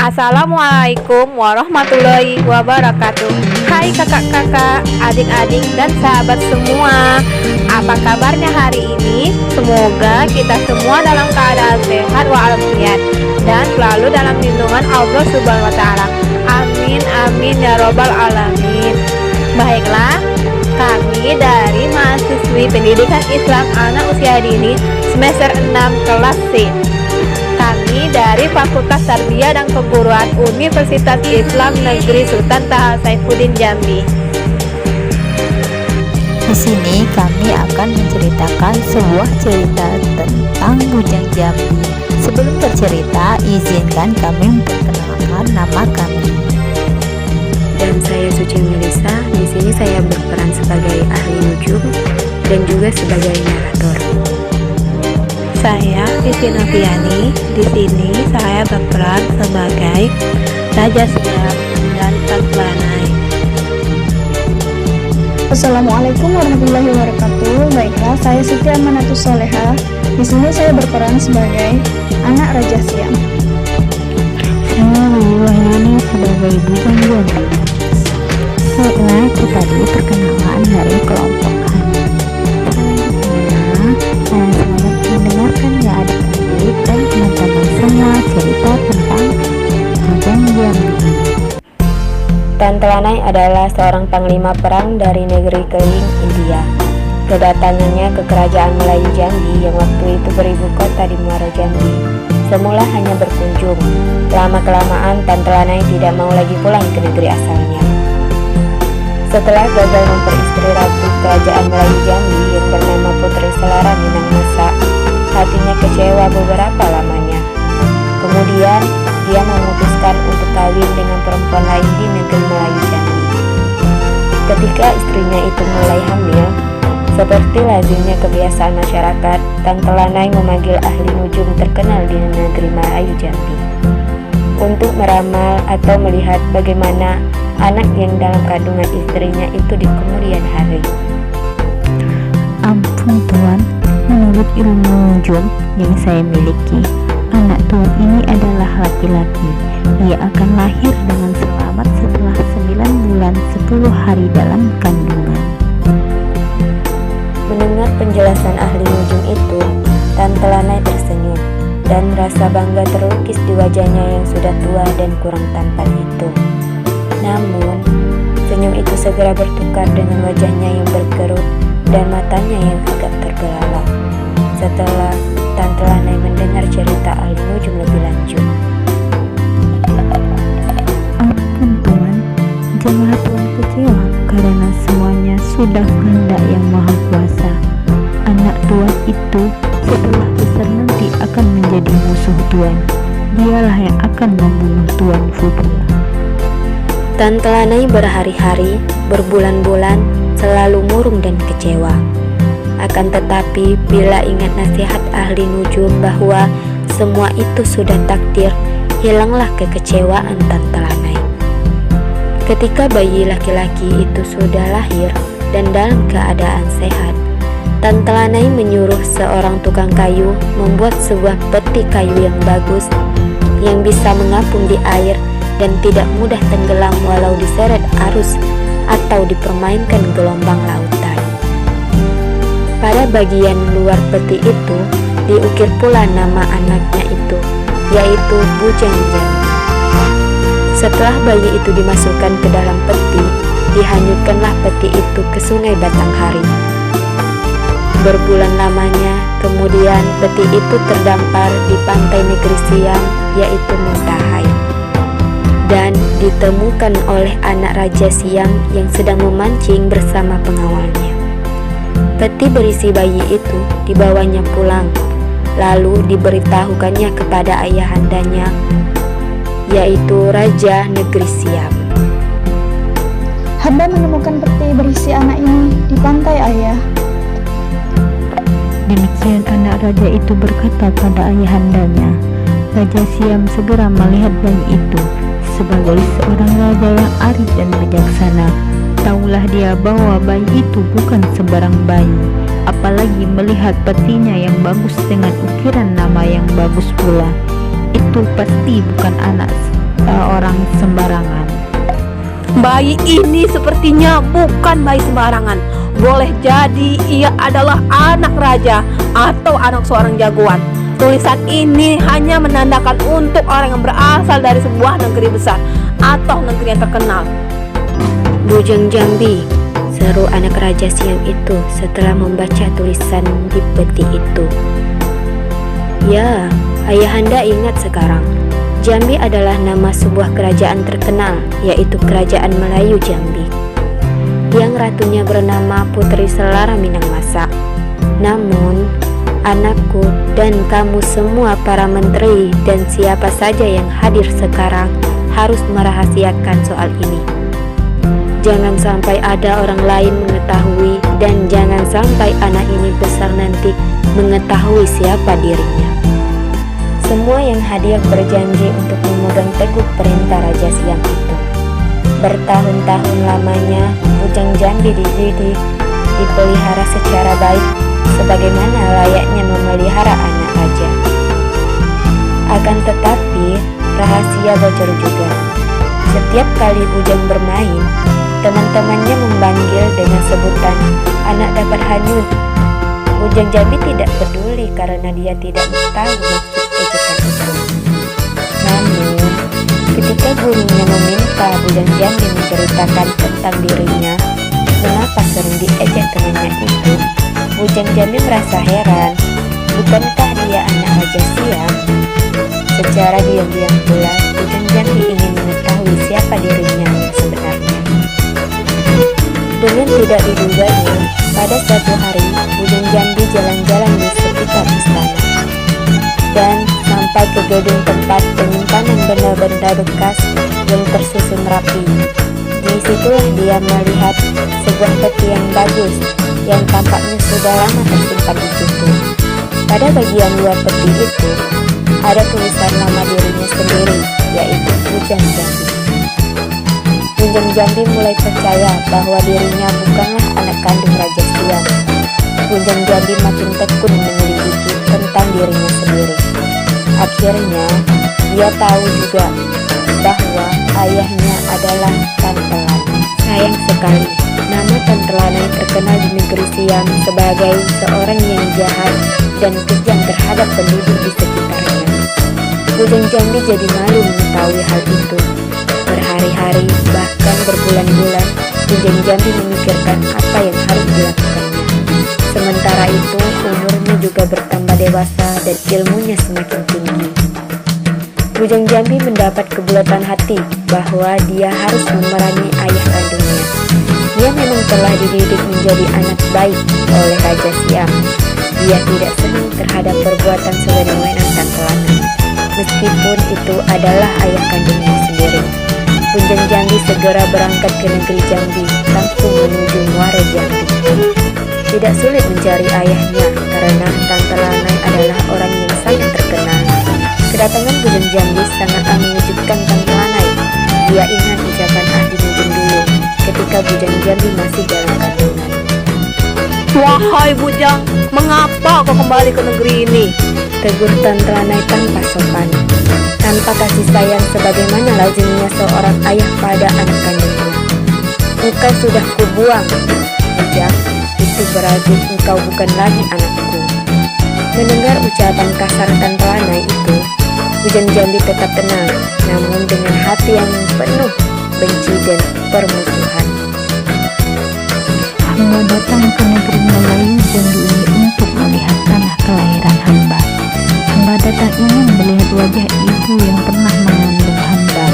Assalamualaikum warahmatullahi wabarakatuh. Hai kakak-kakak, adik-adik dan sahabat semua. Apa kabarnya hari ini? Semoga kita semua dalam keadaan sehat walafiat dan selalu dalam lindungan Allah Subhanahu wa taala. Amin amin ya robbal alamin. Baiklah, kami dari mahasiswi pendidikan Islam anak usia dini semester 6 kelas C. Kami dari Fakultas Tarbiyah dan Keguruan Universitas Islam Negeri Sultan Taha Saifuddin Jambi. Di sini kami akan menceritakan sebuah cerita tentang Bujang Jambi. Sebelum bercerita, izinkan kami memperkenalkan nama kami. Dan saya Suci Melisa. Di sini saya berperan sebagai ahli nujum dan juga sebagai narator. Saya Vivi Noviani. Di sini saya berperan sebagai Raja Siam dan Tantulanai. Assalamualaikum warahmatullahi wabarakatuh. Baiklah, saya Siti Amanatus Soleha. Di sini saya berperan sebagai anak Raja Siam. Saya Wiwi Wahyuni sebagai Bujang Jambi. Baiklah, itu tadi perkenalan dari kelompok kami. Selanjutnya, selamat mendengarkan ya adik-adik dan teman-teman semua cerita tentang Bujang Jambi. Tantulanai adalah seorang panglima perang dari negeri keliling India. Kedatangannya ke kerajaan Melayu Jambi yang waktu itu beribu kota di Muara Jambi. Semula hanya berkunjung. Lama-kelamaan Tantulanai tidak mau lagi pulang ke negeri asalnya. Setelah gagal memperistri ratu kerajaan Melayu Jambi yang bernama Putri Selara Minang Masa, hatinya kecewa beberapa lamanya. Kemudian dia memutuskan untuk kawin dengan perempuan lain di negeri Melayu Jambi. Ketika istrinya itu mulai hamil, seperti lazimnya kebiasaan masyarakat, Tantulanai memanggil ahli nujum terkenal di negeri Melayu Jambi untuk meramal atau melihat bagaimana anak yang dalam kandungan istrinya itu di kemudian hari. Ampun Tuan, menurut ilmu nujum yang saya miliki, anak Tuan ini adalah laki-laki. Dia akan lahir dengan selamat setelah 9 bulan 10 hari dalam kandungan. Mendengar penjelasan ahli nujum itu, Tantulanai tersenyum dan rasa bangga terlukis di wajahnya yang sudah tua dan kurang tampan itu. Namun, senyum itu segera bertukar dengan wajahnya yang berkerut dan matanya yang agak terbelalak setelah Tantulanai mendengar cerita ahli nujum lebih lanjut. Ampun Tuan, janganlah Tuan kecewa karena semuanya sudah kehendak yang maha kuasa. Anak Tuan itu setelah besar nanti akan menjadi musuh Tuan. Dialah yang akan membunuh Tuan Fubula. Tantulanai berhari-hari, berbulan-bulan selalu murung dan kecewa. Akan tetapi bila ingat nasihat ahli nujum bahwa semua itu sudah takdir, hilanglah kekecewaan Tantulanai. Ketika bayi laki-laki itu sudah lahir dan dalam keadaan sehat, Tantulanai menyuruh seorang tukang kayu membuat sebuah peti kayu yang bagus yang bisa mengapung di air dan tidak mudah tenggelam walau diseret arus atau dipermainkan gelombang lautan. Pada bagian luar peti itu diukir pula nama anaknya itu, yaitu Bujang Jambi. Setelah bayi itu dimasukkan ke dalam peti, dihanyutkanlah peti itu ke sungai Batanghari. Berbulan lamanya, kemudian peti itu terdampar di pantai negeri Siam, yaitu Muntahai, dan ditemukan oleh anak Raja Siam yang sedang memancing bersama pengawalnya. Peti berisi bayi itu dibawanya pulang, lalu diberitahukannya kepada ayahandanya, yaitu Raja Negeri Siam. Hamba menemukan peti berisi anak ini di pantai, Ayah. Demikian anak raja itu berkata pada ayahandanya. Raja Siam segera melihat bayi itu. Sebagai seorang raja yang arif dan bijaksana, tahulah dia bahwa bayi itu bukan sembarang bayi, apalagi melihat petinya yang bagus dengan ukiran nama yang bagus pula. Itu pasti bukan anak orang sembarangan. Bayi ini sepertinya bukan bayi sembarangan. Boleh jadi ia adalah anak raja atau anak seorang jagoan. Tulisan ini hanya menandakan untuk orang yang berasal dari sebuah negeri besar atau negeri yang terkenal. Bujang Jambi, seru anak Raja Siam itu setelah membaca tulisan di peti itu. Ya, ayahanda ingat sekarang. Jambi adalah nama sebuah kerajaan terkenal, yaitu Kerajaan Melayu Jambi, yang ratunya bernama Putri Selara Minangmasa. Namun, anakku dan kamu semua para menteri dan siapa saja yang hadir sekarang harus merahasiakan soal ini. Jangan sampai ada orang lain mengetahui, dan jangan sampai anak ini besar nanti mengetahui siapa dirinya. Semua yang hadir berjanji untuk memegang teguh perintah Raja Siam itu. Bertahun-tahun lamanya, Bujang Jambi dididik, dipelihara secara baik, sebagaimana layaknya memelihara anak raja. Akan tetapi, rahasia bocor juga. Setiap kali Bujang bermain, teman-temannya memanggil dengan sebutan anak dapat hanyut. Bujang Jambi tidak peduli karena dia tidak tahu maksud ejekan itu. Namun, ketika gurunya meminta Bujang Jambi menceritakan tentang dirinya, mengapa sering diejek temannya itu, Bujang Jambi merasa heran. Bukankah dia anak Raja Siam? Secara diam-diam pula, Bujang Jambi ingin mengetahui siapa dirinya yang sebenarnya. Dengan tidak diduganya, pada suatu hari Bujang Jambi jalan-jalan di sekitar istana dan sampai ke gedung tempat penyimpanan benda-benda bekas yang tersusun rapi. Di situlah dia melihat sebuah peti yang bagus yang tampaknya sudah lama tersimpan di situ. Pada bagian luar peti itu ada tulisan nama dirinya sendiri, yaitu Bujang Jambi. Bujang Jambi mulai percaya bahwa dirinya bukanlah anak kandung Raja Siam. Bujang Jambi makin tekun menyelidiki tentang dirinya sendiri. Akhirnya, dia tahu juga bahwa ayahnya adalah Tantelanai. Sayang sekali, nama Tantelanai terkenal di negeri Siam sebagai seorang yang jahat dan kejam terhadap penduduk di sekitarnya. Bujang Jambi jadi malu mengetahui hal itu. Berhari-hari, bahkan berbulan-bulan, Bujang Jambi memikirkan apa yang harus dilakukannya. Sementara itu, umurnya juga bertambah dewasa dan ilmunya semakin tinggi. Bujang Jambi mendapat kebulatan hati bahwa dia harus memerangi ayah kandungnya. Dia memang telah dididik menjadi anak baik oleh Raja Siam. Dia tidak senang terhadap perbuatan sewenang-wenang Tantelanai, meskipun itu adalah ayah kandungnya sendiri. Bujang Jambi segera berangkat ke negeri Jambi, langsung menuju Muara Jambi. Tidak sulit mencari ayahnya karena Tantelanai adalah orang yang sangat terkenal. Kedatangan Bujang Jambi sangatlah mengejutkan Tantelanai. Dia ingat ucapan Ahli Nujum dulu ketika Bujang Jambi masih dalam kandungan. Wahai Bujang, mengapa kau kembali ke negeri ini? Tegur Tantelanai tanpa sopan, tanpa kasih sayang sebagaimana lazimnya seorang ayah pada anak kandungnya. Engkau sudah kubuang, Bujang. Itu berarti engkau bukan lagi anakku. Mendengar ucapan kasar Tantelanai itu, Bujang Jambi tetap tenang, namun dengan hati yang penuh benci dan permusuhan. Hamba datang ke negeri Melayu Jambi ini untuk melihat tanah kelahiran hamba. Hamba datang ingin melihat wajah ibu yang pernah mengandung hamba.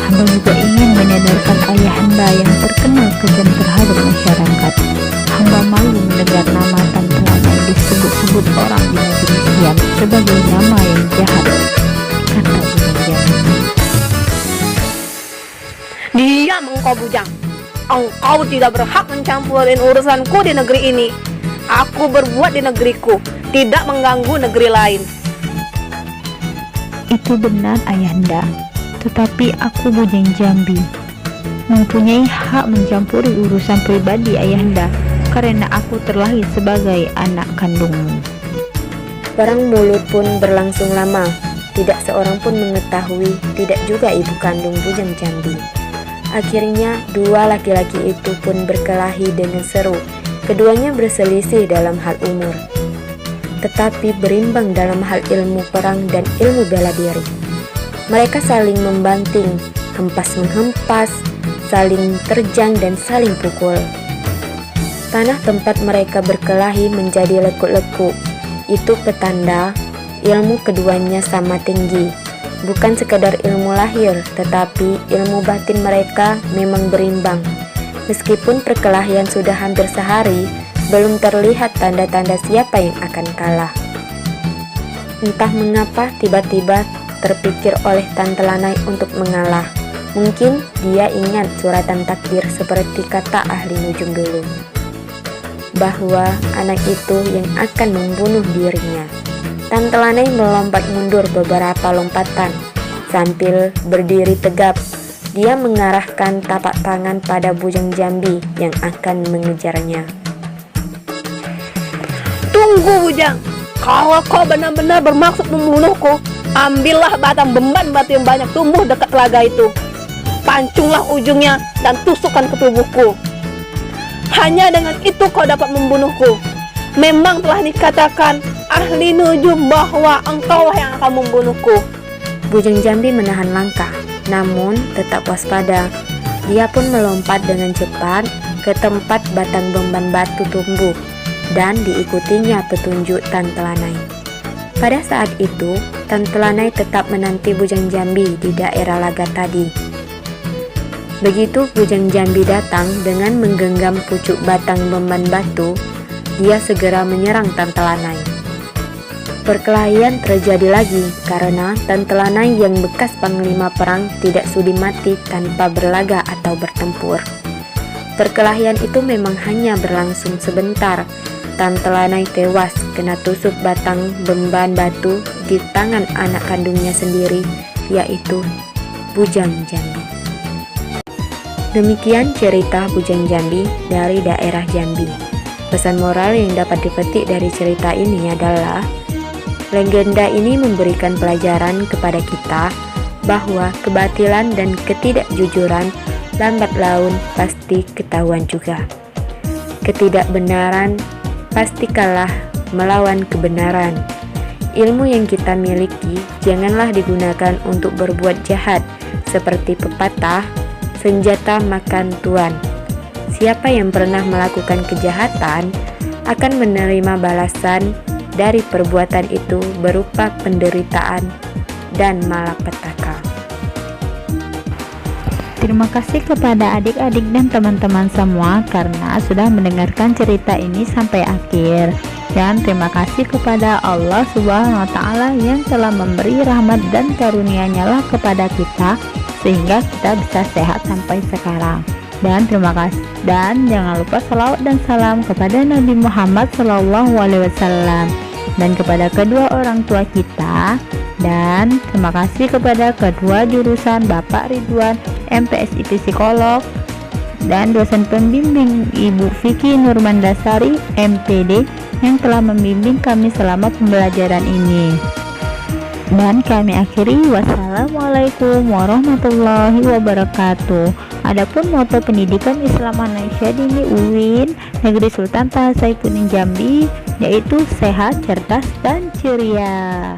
Hamba juga ingin menyadarkan ayah hamba yang terkenal kejam terhadap masyarakat. Hamba malu mendengar nama Tantelanai disebut-sebut orang di negeri Siam sebagai nama yang jahat, kata Bujang Jambi. Diam engkau Bujang. Engkau tidak berhak mencampurin urusanku di negeri ini. Aku berbuat di negeriku, tidak mengganggu negeri lain. Itu benar ayahanda, tetapi aku Bujang Jambi mempunyai hak mencampuri urusan pribadi ayahanda karena aku terlahir sebagai anak kandungmu. Perang mulut pun berlangsung lama. tidak seorang pun mengetahui, tidak juga ibu kandung Bujang Jambi. Akhirnya dua laki-laki itu pun berkelahi dengan seru. Keduanya berselisih dalam hal umur, tetapi berimbang dalam hal ilmu perang dan ilmu bela diri. Mereka saling membanting, hempas-menghempas, saling terjang dan saling pukul. Tanah tempat mereka berkelahi menjadi lekuk-lekuk. Itu petanda ilmu keduanya sama tinggi. Bukan sekadar ilmu lahir, tetapi ilmu batin mereka memang berimbang. Meskipun perkelahian sudah hampir sehari, belum terlihat tanda-tanda siapa yang akan kalah. Entah mengapa tiba-tiba terpikir oleh Tante Lanai untuk mengalah. Mungkin dia ingat suratan takdir seperti kata ahli nujum dulu, bahwa anak itu yang akan membunuh dirinya. Tante Lanai melompat mundur beberapa lompatan. Sambil berdiri tegap, dia mengarahkan tapak tangan pada Bujang Jambi yang akan mengejarnya. Tunggu Bujang, kalau kau benar-benar bermaksud membunuhku, ambillah batang beban batu yang banyak tumbuh dekat telaga itu. Pancunglah ujungnya dan tusukkan ke tubuhku. Hanya dengan itu kau dapat membunuhku. Memang telah dikatakan ahli nujum bahwa engkaulah yang akan membunuhku. Bujang Jambi menahan langkah, namun tetap waspada. Dia pun melompat dengan cepat ke tempat batang beban batu tumbuh dan diikutinya petunjuk Tante Lanai. Pada saat itu, Tante Lanai tetap menanti Bujang Jambi di daerah laga tadi. Begitu Bujang Jambi datang dengan menggenggam pucuk batang beban batu, dia segera menyerang Tante Lanai. Perkelahian terjadi lagi karena Tante Lanai yang bekas panglima perang tidak sudi mati tanpa berlaga atau bertempur. Perkelahian itu memang hanya berlangsung sebentar. Tante Lanai tewas kena tusuk batang beban batu di tangan anak kandungnya sendiri, yaitu Bujang Jambi. Demikian cerita Bujang Jambi dari daerah Jambi. Pesan moral yang dapat dipetik dari cerita ini adalah legenda ini memberikan pelajaran kepada kita bahwa kebatilan dan ketidakjujuran lambat laun pasti ketahuan juga. Ketidakbenaran pasti kalah melawan kebenaran. Ilmu yang kita miliki janganlah digunakan untuk berbuat jahat, seperti pepatah senjata makan tuan. Siapa yang pernah melakukan kejahatan akan menerima balasan dari perbuatan itu berupa penderitaan dan malapetaka. Terima kasih kepada adik-adik dan teman-teman semua karena sudah mendengarkan cerita ini sampai akhir. Dan terima kasih kepada Allah Subhanahu wa Ta'ala yang telah memberi rahmat dan karunia-Nya lah kepada kita sehingga kita bisa sehat sampai sekarang. Dan terima kasih, dan jangan lupa salawat dan salam kepada Nabi Muhammad SAW dan kepada kedua orang tua kita. Dan terima kasih kepada kedua jurusan Bapak Ridwan MPSI Psikolog dan dosen pembimbing Ibu Vicky Nurmandasari MPD yang telah membimbing kami selama pembelajaran ini. Dan kami akhiri, wassalamualaikum warahmatullahi wabarakatuh. Adapun moto pendidikan Islam Malaysia di UIN Negeri Sultan Taha Saifuddin Jambi yaitu sehat, cerdas, dan ceria.